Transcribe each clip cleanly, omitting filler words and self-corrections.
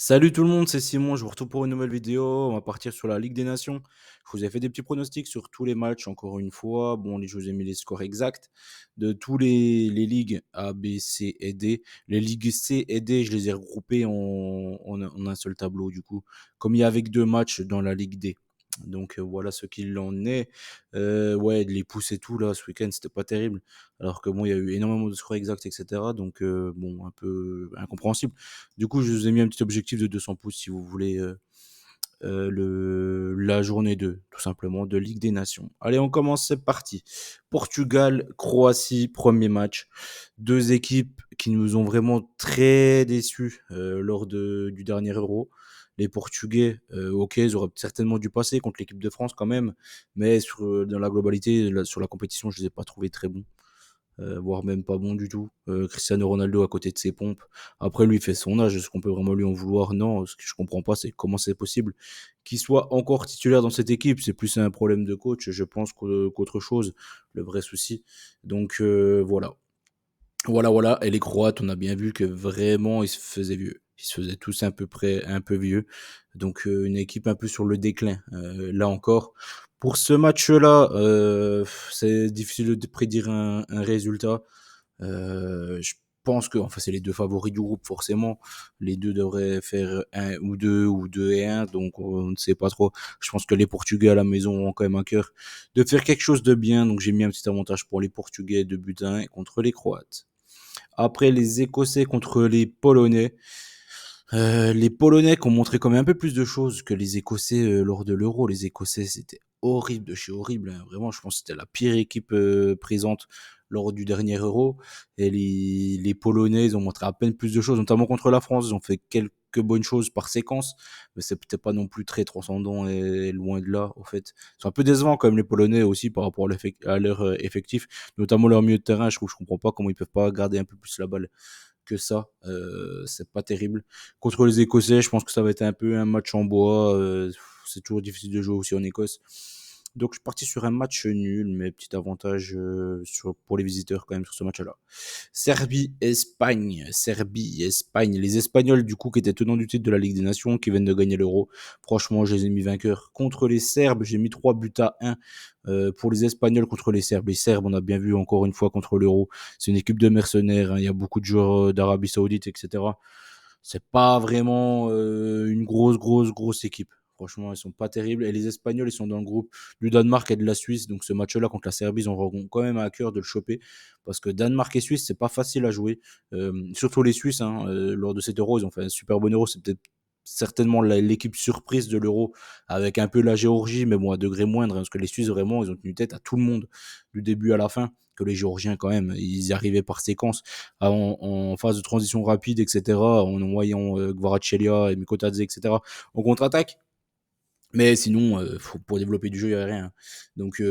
Salut tout le monde, c'est Simon, je vous retrouve pour une nouvelle vidéo. On va partir sur la Ligue des Nations. Je vous ai fait des petits pronostics sur tous les matchs, encore une fois. Bon, je vous ai mis les scores exacts de tous les ligues A, B, C et D. Les ligues C et D, je les ai regroupées en un seul tableau, du coup, comme il y a avec deux matchs dans la Ligue D. Donc voilà ce qu'il en est. Ouais, les pouces et tout, là, ce week-end, c'était pas terrible. Alors que bon, il y a eu énormément de scores exacts, etc. Donc bon, un peu incompréhensible. Du coup, je vous ai mis un petit objectif de 200 pouces si vous voulez la journée 2, tout simplement, de Ligue des Nations. Allez, on commence, c'est parti. Portugal, Croatie, premier match. Deux équipes qui nous ont vraiment très déçus lors du dernier Euro. Les Portugais, ok, ils auraient certainement dû passer contre l'équipe de France quand même, mais dans la globalité, sur la compétition, je ne les ai pas trouvés très bons. Voire même pas bon du tout. Cristiano Ronaldo à côté de ses pompes. Après, lui, il fait son âge. Est-ce qu'on peut vraiment lui en vouloir? Non. Ce que je comprends pas, c'est comment c'est possible qu'il soit encore titulaire dans cette équipe. C'est plus un problème de coach, je pense, qu'autre chose. Le vrai souci. Donc, voilà. Voilà. Et les Croates, on a bien vu que vraiment, ils se faisaient vieux. Ils se faisaient tous à peu près un peu vieux. Donc, une équipe un peu sur le déclin. Là encore. Pour ce match-là, c'est difficile de prédire un résultat. Je pense que, enfin, c'est les deux favoris du groupe, forcément. Les deux devraient faire un ou deux et un, donc on ne sait pas trop. Je pense que les Portugais à la maison ont quand même un cœur de faire quelque chose de bien, donc j'ai mis un petit avantage pour les Portugais de but à 1 contre les Croates. Après, les Écossais contre les Polonais qui ont montré quand même un peu plus de choses que les Écossais lors de l'Euro. Les Écossais, c'était horrible de chez horrible, hein. Vraiment, je pense que c'était la pire équipe présente lors du dernier Euro. Et les Polonais, ils ont montré à peine plus de choses, notamment contre la France. Ils ont fait quelques bonnes choses par séquence, mais c'est peut-être pas non plus très transcendant et loin de là, au fait. C'est un peu décevant quand même les Polonais aussi par rapport à leur effectif, notamment leur milieu de terrain. Je comprends pas comment ils peuvent pas garder un peu plus la balle que ça. C'est pas terrible. Contre les Écossais, je pense que ça va être un peu un match en bois. C'est toujours difficile de jouer aussi en Écosse. Donc je suis parti sur un match nul, mais petit avantage pour les visiteurs quand même sur ce match-là. Serbie-Espagne. Serbie-Espagne. Les Espagnols, du coup, qui étaient tenants du titre de la Ligue des Nations, qui viennent de gagner l'Euro. Franchement, je les ai mis vainqueurs. Contre les Serbes, j'ai mis 3 buts à 1 pour les Espagnols contre les Serbes. Les Serbes, on a bien vu encore une fois contre l'Euro. C'est une équipe de mercenaires, hein. Il y a beaucoup de joueurs d'Arabie Saoudite, etc. C'est pas vraiment une grosse équipe. Franchement, ils sont pas terribles. Et les Espagnols, ils sont dans le groupe du Danemark et de la Suisse. Donc ce match-là contre la Serbie, ils auront quand même à cœur de le choper. Parce que Danemark et Suisse, c'est pas facile à jouer. Surtout les Suisses, hein, lors de cet Euro, ils ont fait un super bon Euro. C'est peut-être certainement l'équipe surprise de l'Euro, avec un peu la Géorgie, mais bon, à degré moindre, hein, parce que les Suisses, vraiment, ils ont tenu tête à tout le monde, du début à la fin, que les Géorgiens, quand même, ils y arrivaient par séquence, en phase de transition rapide, etc., en envoyant Kvaratskhelia et Mikotadze, etc., en contre-attaque. Mais sinon, pour développer du jeu, il n'y avait rien. Donc,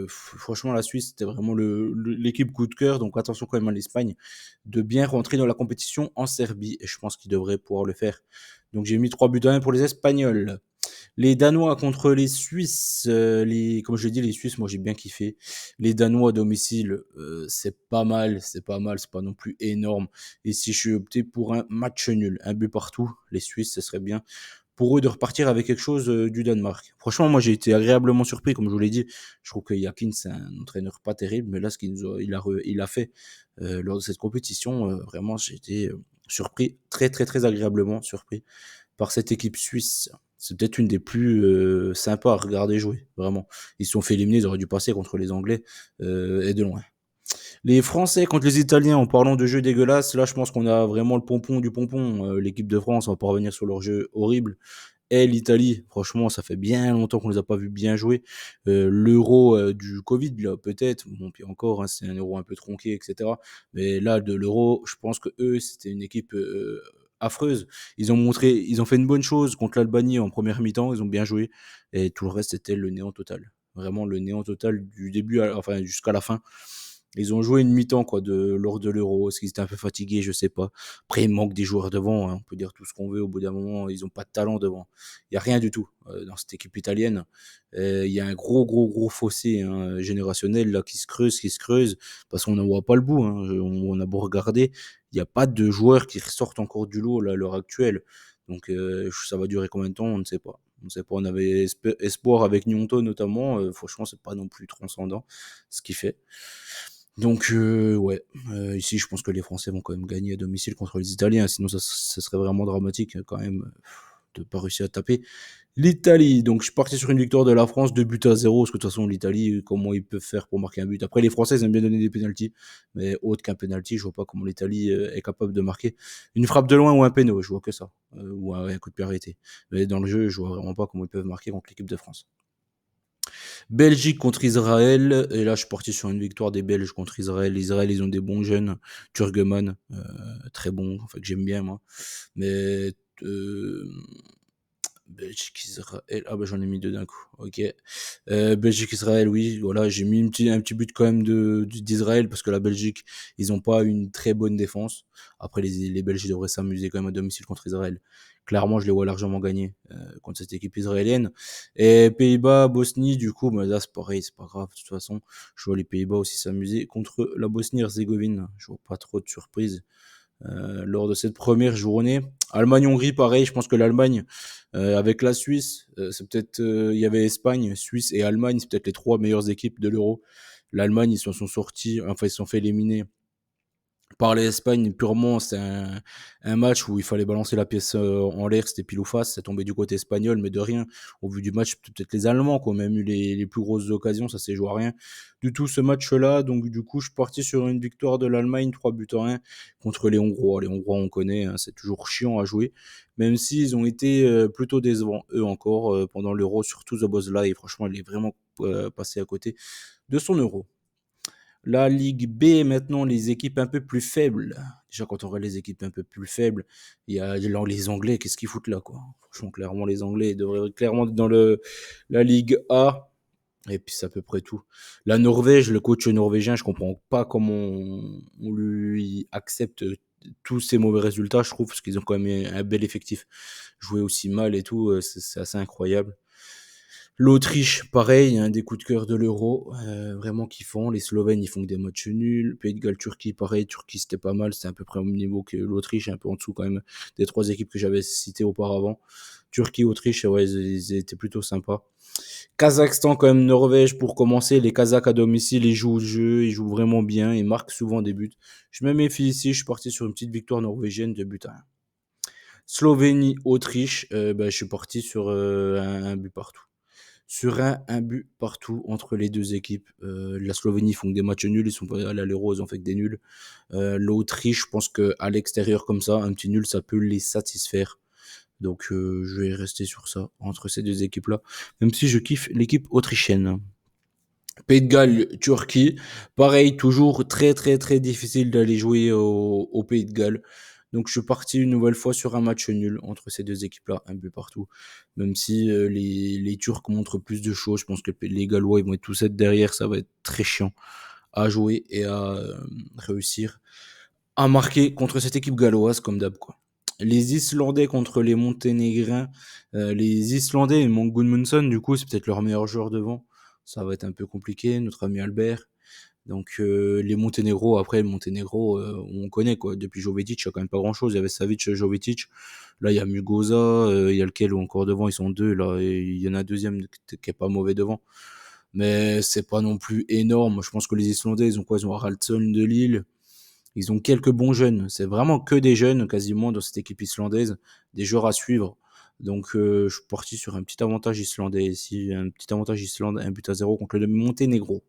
franchement, la Suisse, c'était vraiment l'équipe coup de cœur. Donc, attention quand même à l'Espagne de bien rentrer dans la compétition en Serbie. Et je pense qu'ils devraient pouvoir le faire. Donc, j'ai mis 3 buts à 1 pour les Espagnols. Les Danois contre les Suisses. Comme je l'ai dit, les Suisses, moi, j'ai bien kiffé. Les Danois à domicile, c'est pas mal. C'est pas mal. C'est pas non plus énorme. Et si je suis opté pour un match nul, un but partout, les Suisses, ce serait bien pour eux de repartir avec quelque chose du Danemark. Franchement, moi j'ai été agréablement surpris, comme je vous l'ai dit. Je trouve que Yakin, c'est un entraîneur pas terrible, mais là, ce qu'il il a fait lors de cette compétition, vraiment, j'ai été surpris, très agréablement surpris par cette équipe suisse. C'est peut-être une des plus sympas à regarder jouer, vraiment. Ils se sont fait éliminer, ils auraient dû passer contre les Anglais et de loin. Les Français contre les Italiens, en parlant de jeu dégueulasse, là je pense qu'on a vraiment le pompon du pompon. L'équipe de France, on va pas revenir sur leur jeu horrible. Et l'Italie, franchement, ça fait bien longtemps qu'on les a pas vus bien jouer. L'euro du Covid, là, peut-être. Bon, puis encore, hein, c'est un euro un peu tronqué, etc. Mais là, de l'euro, je pense que eux, c'était une équipe affreuse. Ils ont fait une bonne chose contre l'Albanie en première mi-temps, ils ont bien joué. Et tout le reste, c'était le néant total. Vraiment le néant total du début, enfin jusqu'à la fin. Ils ont joué une mi-temps quoi lors de l'Euro. Est-ce qu'ils étaient un peu fatigués? Je sais pas. Après, il manque des joueurs devant, hein. On peut dire tout ce qu'on veut. Au bout d'un moment, ils ont pas de talent devant. Il y a rien du tout dans cette équipe italienne. Il y a un gros fossé, hein, générationnel là qui se creuse parce qu'on n'en voit pas le bout, hein. On a beau regarder, il n'y a pas de joueurs qui ressortent encore du lot là, à l'heure actuelle. Donc ça va durer combien de temps, on ne sait pas. On ne sait pas, on avait espoir avec Gnonto notamment, franchement c'est pas non plus transcendant ce qu'il fait. Donc ouais, ici je pense que les Français vont quand même gagner à domicile contre les Italiens, sinon ça serait vraiment dramatique quand même de pas réussir à taper l'Italie. Donc je suis parti sur une victoire de la France, 2-0, parce que de toute façon l'Italie, comment ils peuvent faire pour marquer un but. Après les Français ils aiment bien donner des pénaltys, mais autre qu'un pénalty, je vois pas comment l'Italie est capable de marquer une frappe de loin ou un péno, je vois que ça, ou un coup de pied arrêté. Mais dans le jeu, je vois vraiment pas comment ils peuvent marquer contre l'équipe de France. Belgique contre Israël, et là je suis parti sur une victoire des Belges contre Israël. Israël, ils ont des bons jeunes, Turgeman, très bon, enfin que j'aime bien moi. Mais Belgique, Israël, ah bah j'en ai mis deux d'un coup, ok. Belgique, Israël, oui, voilà, j'ai mis un petit but quand même d'Israël parce que la Belgique, ils ont pas une très bonne défense. Après, les Belges devraient s'amuser quand même à domicile contre Israël. Clairement, je les vois largement gagner contre cette équipe israélienne. Et Pays-Bas, Bosnie, du coup, bah, là c'est pareil, c'est pas grave. De toute façon, je vois les Pays-Bas aussi s'amuser contre la Bosnie-Herzégovine. Je vois pas trop de surprises lors de cette première journée. Allemagne-Hongrie, pareil, je pense que l'Allemagne, avec la Suisse, c'est peut-être, il y avait Espagne, Suisse et Allemagne, c'est peut-être les trois meilleures équipes de l'Euro. L'Allemagne, ils se sont sortis, enfin ils se sont fait éliminer par l'Espagne purement. C'est un match où il fallait balancer la pièce en l'air, c'était pile ou face, c'est tombé du côté espagnol, mais de rien. Au vu du match, peut-être les Allemands qui ont même eu les plus grosses occasions, ça s'est joué à rien du tout ce match-là. Donc du coup, je suis parti sur une victoire de l'Allemagne, 3-1 contre les Hongrois. Les Hongrois, on connaît, hein, c'est toujours chiant à jouer, même s'ils ont été plutôt décevants, eux encore, pendant l'Euro, surtout Szoboszlai. Franchement, il est vraiment passé à côté de son Euro. La Ligue B, maintenant, les équipes un peu plus faibles. Déjà, quand on regarde les équipes un peu plus faibles, il y a les Anglais, qu'est-ce qu'ils foutent là, quoi. Franchement, clairement, les Anglais devraient clairement être dans la Ligue A. Et puis, c'est à peu près tout. La Norvège, le coach norvégien, je comprends pas comment on lui accepte tous ces mauvais résultats, je trouve, parce qu'ils ont quand même un bel effectif. Jouer aussi mal et tout, c'est assez incroyable. L'Autriche, pareil, un des coups de cœur de l'Euro, vraiment kiffant. Les Slovènes, ils font que des matchs nuls. Pays de Galles, Turquie, pareil. Turquie, c'était pas mal. C'était à peu près au même niveau que l'Autriche, un peu en dessous quand même des trois équipes que j'avais citées auparavant. Turquie, Autriche, ouais, ils étaient plutôt sympas. Kazakhstan, quand même, Norvège, pour commencer. Les Kazakhs à domicile, ils jouent le jeu, ils jouent vraiment bien, ils marquent souvent des buts. Je me méfie ici, je suis parti sur une petite victoire norvégienne de but à 1. Slovénie, Autriche, je suis parti sur un but partout. Sur un but partout entre les deux équipes. La Slovénie font que des matchs nuls, ils sont pas allés à l'Euro, ils ont fait que des nuls. L'Autriche, je pense qu'à l'extérieur comme ça, un petit nul, ça peut les satisfaire. Donc je vais rester sur ça, entre ces deux équipes-là, même si je kiffe l'équipe autrichienne. Pays de Galles, Turquie, pareil, toujours très très très difficile d'aller jouer au Pays de Galles. Donc je suis parti une nouvelle fois sur un match nul entre ces deux équipes-là, un but partout. Même si les Turcs montrent plus de choses, je pense que les Gallois ils vont être tous être derrière, ça va être très chiant à jouer et à réussir à marquer contre cette équipe galloise comme d'hab quoi. Les Islandais contre les Monténégrins. Les Islandais, ils manquent Gudmundsson, du coup, c'est peut-être leur meilleur joueur devant. Ça va être un peu compliqué, notre ami Albert. Donc les Monténégro, après Monténégro, on connaît quoi. Depuis Jovetic, il y a quand même pas grand-chose. Il y avait Savic, Jovetic. Là, il y a Mugosa, il y a lequel encore devant, ils sont deux là. Et il y en a un deuxième qui est pas mauvais devant. Mais c'est pas non plus énorme. Je pense que les Islandais, ils ont quoi? Ils ont Haraldsson de Lille. Ils ont quelques bons jeunes. C'est vraiment que des jeunes quasiment dans cette équipe islandaise, des joueurs à suivre. Donc je suis parti sur un petit avantage islandais ici, un petit avantage Islande, 1-0 contre le Monténégro.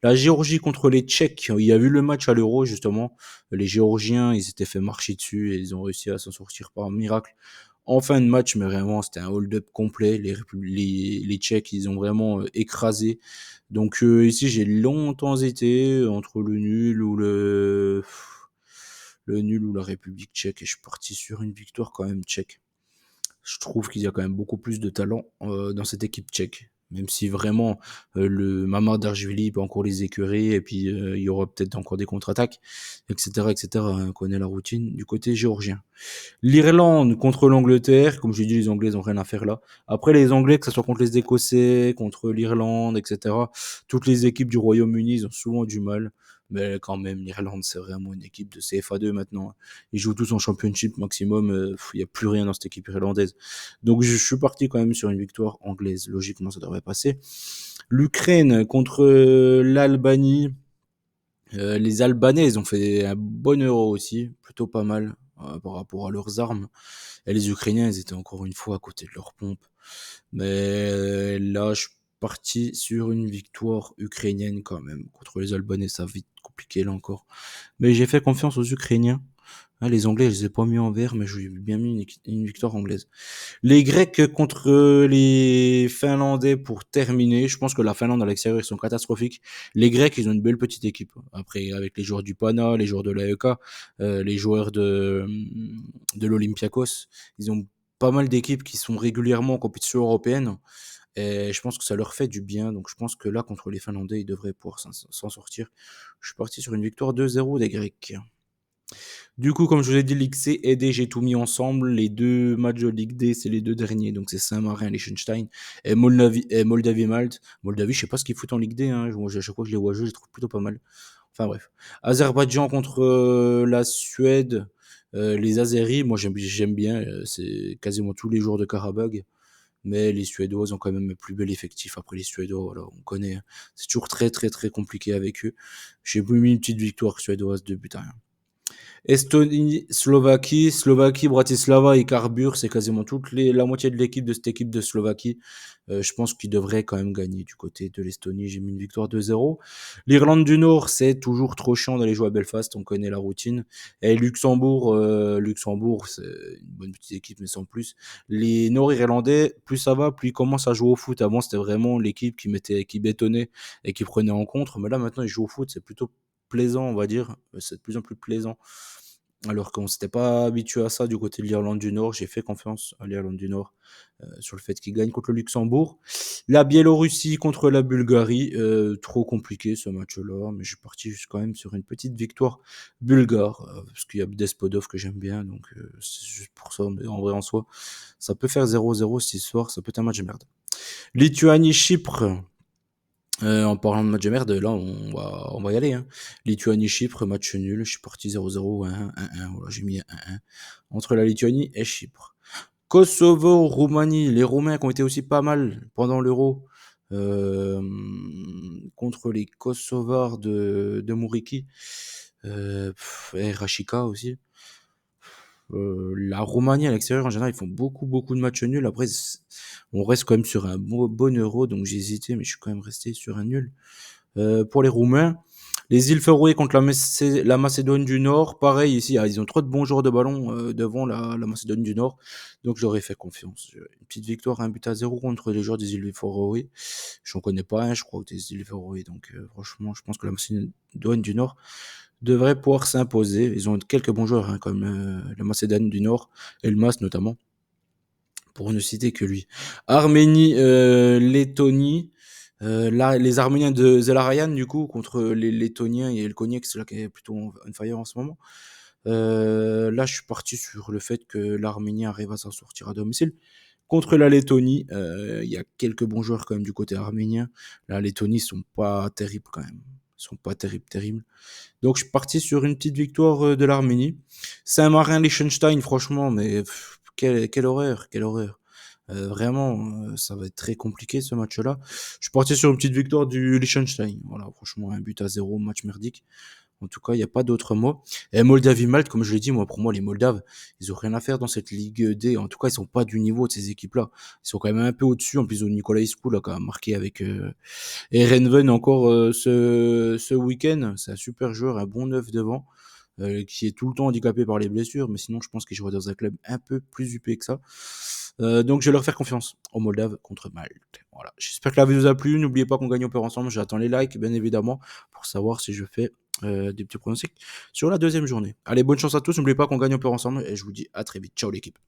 La Géorgie contre les Tchèques. Il y a eu le match à l'Euro justement. Les Géorgiens, ils s'étaient fait marcher dessus et ils ont réussi à s'en sortir par miracle en fin de match, mais vraiment c'était un hold-up complet. Les Tchèques, ils ont vraiment écrasé. Donc ici, j'ai longtemps hésité entre le nul ou la République tchèque, et je suis parti sur une victoire quand même tchèque. Je trouve qu'il y a quand même beaucoup plus de talent dans cette équipe tchèque. Même si vraiment le Mamard Darjvili peut encore les écœurer, et puis il y aura peut-être encore des contre-attaques, etc., etc. On connaît la routine du côté géorgien. L'Irlande contre l'Angleterre, comme j'ai dit, les Anglais n'ont rien à faire là. Après, les Anglais, que ce soit contre les Écossais, contre l'Irlande, etc., toutes les équipes du Royaume-Uni, ils ont souvent du mal. Mais quand même, l'Irlande, c'est vraiment une équipe de CFA2 maintenant, hein. Ils jouent tous en championship maximum. Il n'y a plus rien dans cette équipe irlandaise. Donc je suis parti quand même sur une victoire anglaise. Logiquement, ça devrait passer. L'Ukraine contre l'Albanie. Les Albanais, ils ont fait un bon euro aussi, plutôt pas mal par rapport à leurs armes. Et les Ukrainiens, ils étaient encore une fois à côté de leur pompe. Mais là, je suis parti sur une victoire ukrainienne quand même. Contre les Albanais, ça va vite compliqué là encore. Mais j'ai fait confiance aux Ukrainiens. Ah, les Anglais, je les ai pas mis en vert, mais j'ai bien mis une victoire anglaise. Les Grecs contre les Finlandais pour terminer. Je pense que la Finlande à l'extérieur, ils sont catastrophiques. Les Grecs, ils ont une belle petite équipe. Après, avec les joueurs du Pana, les joueurs de l'AEK, les joueurs de l'Olympiakos, ils ont pas mal d'équipes qui sont régulièrement en compétition européenne. Et je pense que ça leur fait du bien. Donc je pense que là, contre les Finlandais, ils devraient pouvoir s'en sortir. Je suis parti sur une victoire 2-0 des Grecs. Du coup, comme je vous ai dit, Ligue C et D, j'ai tout mis ensemble. Les deux matchs de Ligue D, c'est les deux derniers. Donc, c'est Saint-Marin, Liechtenstein et Moldavie-Malte. Moldavie, je sais pas ce qu'ils foutent en Ligue D, hein. À chaque fois que je les vois jouer, je les trouve plutôt pas mal. Enfin, bref. Azerbaïdjan contre la Suède. Les Azeris, moi, j'aime bien. C'est quasiment tous les jours de Karabakh. Mais les Suédois ont quand même le plus bel effectif. Après les Suédois, voilà, on connaît, hein. C'est toujours très, très, très compliqué avec eux. J'ai mis une petite victoire suédoise de but à rien. Estonie, Slovaquie, Bratislava et carbure, c'est quasiment la moitié de l'équipe de cette équipe de Slovaquie. Je pense qu'ils devraient quand même gagner du côté de l'Estonie. J'ai mis une victoire 2-0. L'Irlande du Nord, c'est toujours trop chiant d'aller jouer à Belfast, on connaît la routine. Et Luxembourg, c'est une bonne petite équipe, mais sans plus. Les Nord-Irlandais, plus ça va, plus ils commencent à jouer au foot. Avant, c'était vraiment l'équipe qui bétonnait et qui prenait en contre. Mais là, maintenant, ils jouent au foot, c'est plutôt plaisant, on va dire. C'est de plus en plus plaisant. Alors qu'on s'était pas habitué à ça du côté de l'Irlande du Nord. J'ai fait confiance à l'Irlande du Nord sur le fait qu'ils gagnent contre le Luxembourg. La Biélorussie contre la Bulgarie, trop compliqué ce match-là, mais je suis parti quand même sur une petite victoire bulgare, parce qu'il y a Despodov que j'aime bien, donc c'est juste pour ça. Mais en vrai, en soi, ça peut faire 0-0 ce soir, ça peut être un match de merde. Lituanie-Chypre. En parlant de match de merde, là, on va y aller, hein. Lituanie-Chypre, match nul. Je suis parti 0-0, 1-1, 1-1. Voilà, j'ai mis 1-1 entre la Lituanie et Chypre. Kosovo-Roumanie. Les Roumains qui ont été aussi pas mal pendant l'Euro contre les Kosovars de Mouriki. Et Rashika aussi. La Roumanie à l'extérieur, en général, ils font beaucoup, beaucoup de matchs nuls. Après, on reste quand même sur un bon euro, donc j'ai hésité, mais je suis quand même resté sur un nul. Pour les Roumains, les îles Féroé contre la Macédoine du Nord, pareil ici, ils ont trop de bons joueurs de ballon devant la Macédoine du Nord, donc j'aurais fait confiance. Une petite victoire, 1-0 contre les joueurs des îles Féroé. Je n'en connais pas un, je crois, des îles Féroé, donc franchement, je pense que la Macédoine du Nord devrait pouvoir s'imposer. Ils ont quelques bons joueurs, hein, comme la Macédoine du Nord, Elmas notamment, pour ne citer que lui. Arménie, Lettonie. Là, les Arméniens de Zelarayan, du coup, contre les Lettoniens et Elkoniek, c'est là qui est plutôt on fire en ce moment. Là, je suis parti sur le fait que l'Arménien arrive à s'en sortir à domicile. Contre la Lettonie, il y a quelques bons joueurs quand même du côté arménien. La Lettonie, ils sont pas terribles quand même. Ils sont pas terribles. Donc, je suis parti sur une petite victoire de l'Arménie. Saint-Marin, Liechtenstein, franchement, mais quelle horreur, quelle horreur. Vraiment, ça va être très compliqué ce match-là. Je suis parti sur une petite victoire du Liechtenstein. Voilà, franchement, 1-0, match merdique. En tout cas, il n'y a pas d'autre mot. Et Moldavie-Malte, comme je l'ai dit, moi, pour moi, les Moldaves, ils ont rien à faire dans cette Ligue D. En tout cas, ils sont pas du niveau de ces équipes-là. Ils sont quand même un peu au-dessus. En plus, Nicolas Iscu, là, qui a marqué avec Erenven encore ce week-end. C'est un super joueur, un bon neuf devant, qui est tout le temps handicapé par les blessures. Mais sinon, je pense qu'il jouera dans un club un peu plus huppé que ça. Donc je vais leur faire confiance aux Moldaves contre Malte. Voilà. J'espère que la vidéo vous a plu. N'oubliez pas qu'on gagne au peur ensemble. J'attends les likes, bien évidemment, pour savoir si je fais des petits pronostics sur la deuxième journée. Allez, bonne chance à tous. N'oubliez pas qu'on gagne au peur ensemble et je vous dis à très vite. Ciao l'équipe.